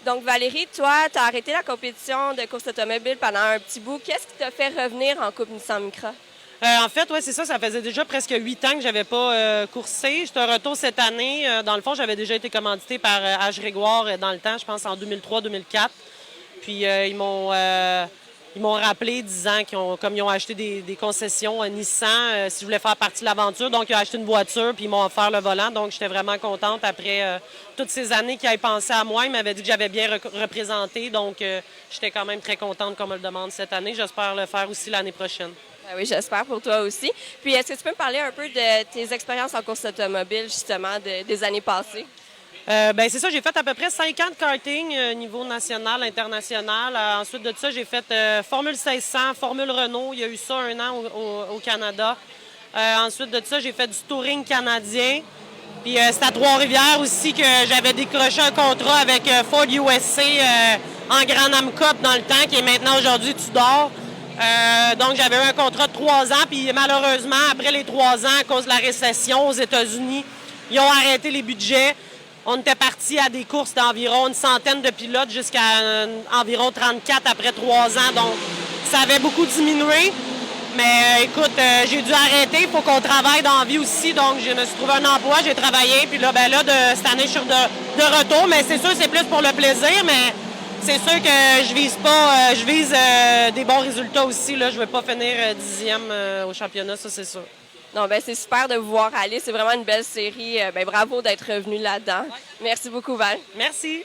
Donc, Valérie, toi, tu as arrêté la compétition de course automobile pendant un petit bout. Qu'est-ce qui t'a fait revenir en Coupe Nissan Micra? En fait, oui, c'est ça. Ça faisait déjà presque 8 ans que j'avais pas coursé. J'étais un retour cette année. Dans le fond, j'avais déjà été commandité par H. Grégoire dans le temps, je pense en 2003-2004. Puis ils m'ont rappelé disant comme ils ont acheté des concessions Nissan, si je voulais faire partie de l'aventure. Donc, ils ont acheté une voiture puis ils m'ont offert le volant. Donc, j'étais vraiment contente après toutes ces années qu'ils avaient pensé à moi. Ils m'avaient dit que j'avais bien représenté. Donc, j'étais quand même très contente qu'on me le demande cette année. J'espère le faire aussi l'année prochaine. Ben oui, j'espère pour toi aussi. Puis, est-ce que tu peux me parler un peu de tes expériences en course automobile, justement, des années passées? Ben c'est ça, j'ai fait à peu près 5 ans de karting niveau national, international. Ensuite de ça, j'ai fait Formule 1600, Formule Renault. Il y a eu ça 1 an au Canada. Ensuite de ça, j'ai fait du touring canadien. Puis c'est à Trois-Rivières aussi que j'avais décroché un contrat avec Ford USA en Grand Am Cup dans le temps, qui est maintenant aujourd'hui Tudor. Donc j'avais eu un contrat de 3 ans. Puis malheureusement, après les 3 ans, à cause de la récession aux États-Unis, ils ont arrêté les budgets. On était parti à des courses d'environ une centaine de pilotes jusqu'à environ 34 après 3 ans. Donc, ça avait beaucoup diminué. Mais écoute, j'ai dû arrêter. Il faut qu'on travaille dans la vie aussi. Donc, je me suis trouvé un emploi, j'ai travaillé. Puis là, cette année, je suis de retour. Mais c'est sûr, c'est plus pour le plaisir. Mais c'est sûr que je vise pas. Je vise des bons résultats aussi. Là. Je ne veux pas finir 10e au championnat, ça, c'est sûr. Non, ben c'est super de vous voir aller. C'est vraiment une belle série. Ben bravo d'être revenu là-dedans. Ouais. Merci beaucoup, Val. Merci.